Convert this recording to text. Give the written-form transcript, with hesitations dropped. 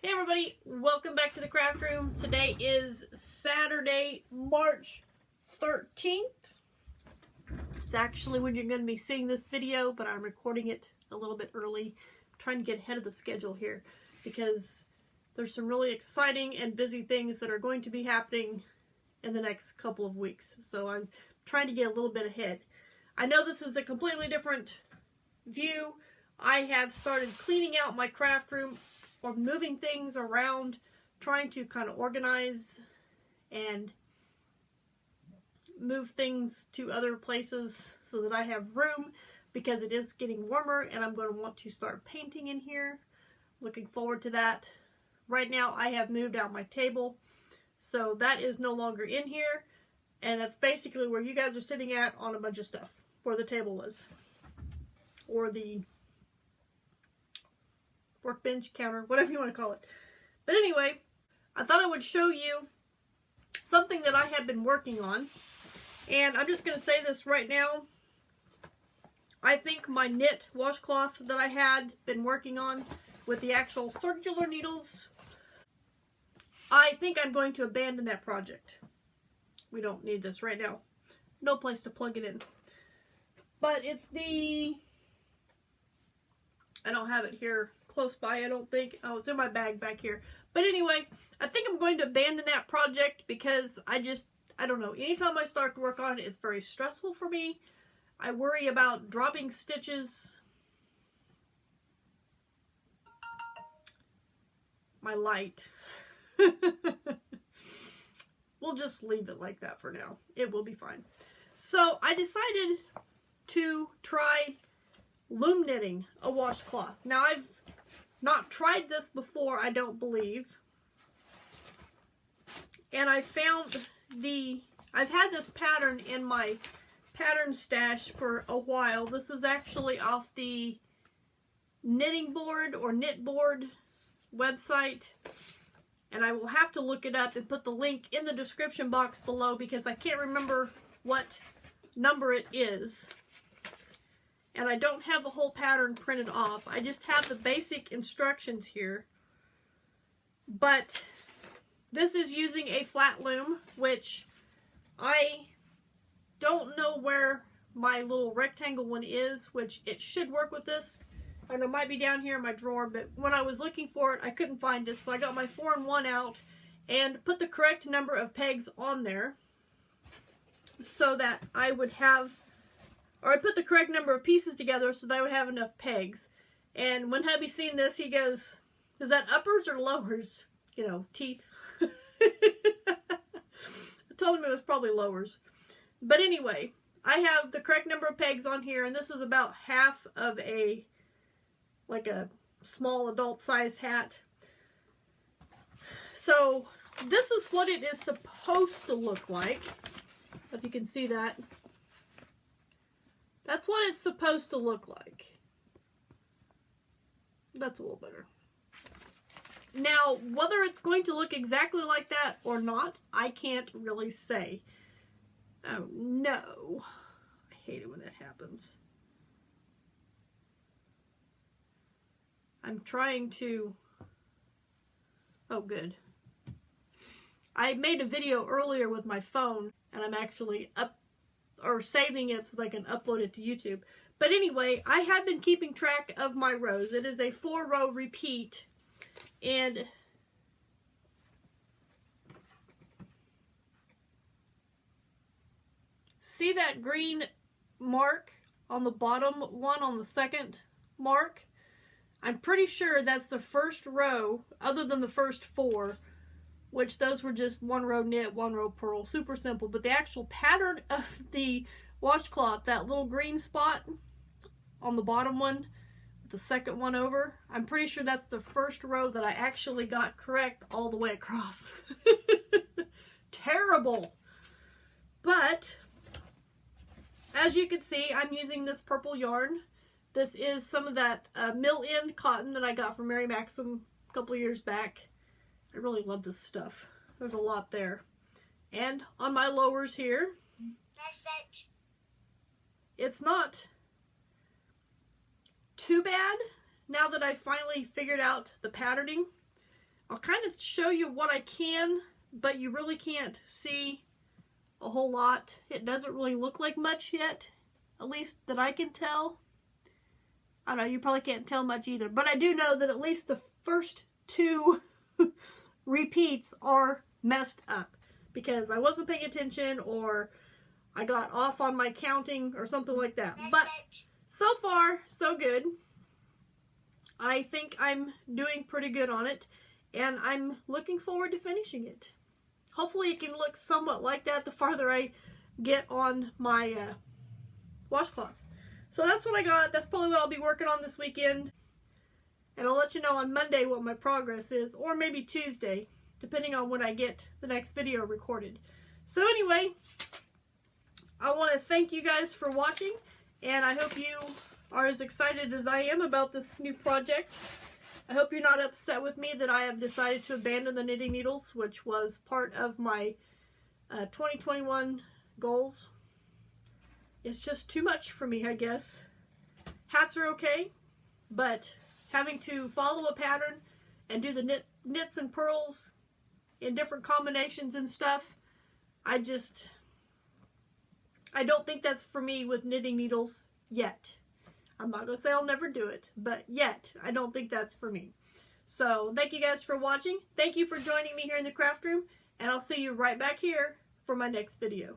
Hey everybody, welcome back to the craft room. Today is Saturday, March 13th. It's actually when you're going to be seeing this video, but I'm recording it a little bit early. I'm trying to get ahead of the schedule here because there's some really exciting and busy things that are going to be happening in the next couple of weeks. So I'm trying to get a little bit ahead. I know this is a completely different view. I have started cleaning out my craft room, or moving things around, trying to kind of organize and move things to other places so that I have room, because it is getting warmer and I'm going to want to start painting in here. Looking forward to that. Right now I have moved out my table, so that is no longer in here, and that's basically where you guys are sitting at on a bunch of stuff, where the table was, or the workbench, counter, whatever you want to call it. But anyway, I thought I would show you something that I have been working on. And I'm just going to say this right now. I think my knit washcloth that I had been working on with the actual circular needles, I think I'm going to abandon that project. We don't need this right now. No place to plug it in. But it's the... I don't have it here close by, I don't think. Oh, it's in my bag back here. But anyway, I think I'm going to abandon that project because I don't know. Anytime I start to work on it, it's very stressful for me. I worry about dropping stitches. My light. We'll just leave it like that for now. It will be fine. So I decided to try loom knitting a washcloth. Now, I've not tried this before, I don't believe. And I found I've had this pattern in my pattern stash for a while. This is actually off the knitting board or knit board website. And I will have to look it up and put the link in the description box below because I can't remember what number it is. And I don't have the whole pattern printed off. I just have the basic instructions here. But this is using a flat loom, which I don't know where my little rectangle one is, which it should work with this. And it might be down here in my drawer, but when I was looking for it, I couldn't find it. So I got my 4-in-1 out and put the correct number of pegs on there so that I would have... Or I put the correct number of pieces together so that I would have enough pegs. And when hubby seen this, he goes, is that uppers or lowers? You know, teeth. I told him it was probably lowers. But anyway, I have the correct number of pegs on here, and this is about half of a small adult size hat. So this is what it is supposed to look like. If you can see that. That's what it's supposed to look like. That's a little better. Now, whether it's going to look exactly like that or not, I can't really say. Oh, no. I hate it when that happens. I'm trying to... Oh, good. I made a video earlier with my phone, and I'm actually saving it so that I can upload it to YouTube. But anyway, I have been keeping track of my rows. It is a 4-row repeat. And see that green mark on the bottom one on the second mark? I'm pretty sure that's the first row, other than the first 4, which those were just 1 row knit, 1 row purl, super simple. But the actual pattern of the washcloth, that little green spot on the bottom one, the second one over, I'm pretty sure that's the first row that I actually got correct all the way across. Terrible. But, as you can see, I'm using this purple yarn. This is some of that mill-end cotton that I got from Mary Maxim a couple years back. I really love this stuff. There's a lot there. And on my lowers here, it's not too bad now that I finally figured out the patterning. I'll kind of show you what I can, but you really can't see a whole lot. It doesn't really look like much yet, at least that I can tell. I don't know, you probably can't tell much either, but I do know that at least the first 2 repeats are messed up because I wasn't paying attention or I got off on my counting or something like that. But so far, so good. I think I'm doing pretty good on it, and I'm looking forward to finishing it. Hopefully it can look somewhat like that the farther I get on my washcloth. So that's what I got. That's probably what I'll be working on this weekend. And I'll let you know on Monday what my progress is, or maybe Tuesday, depending on when I get the next video recorded. So anyway, I want to thank you guys for watching, and I hope you are as excited as I am about this new project. I hope you're not upset with me that I have decided to abandon the knitting needles, which was part of my 2021 goals. It's just too much for me, I guess. Hats are okay, but having to follow a pattern and do the knits and purls in different combinations and stuff, I don't think that's for me with knitting needles yet. I'm not going to say I'll never do it, but yet, I don't think that's for me. So, thank you guys for watching. Thank you for joining me here in the craft room, and I'll see you right back here for my next video.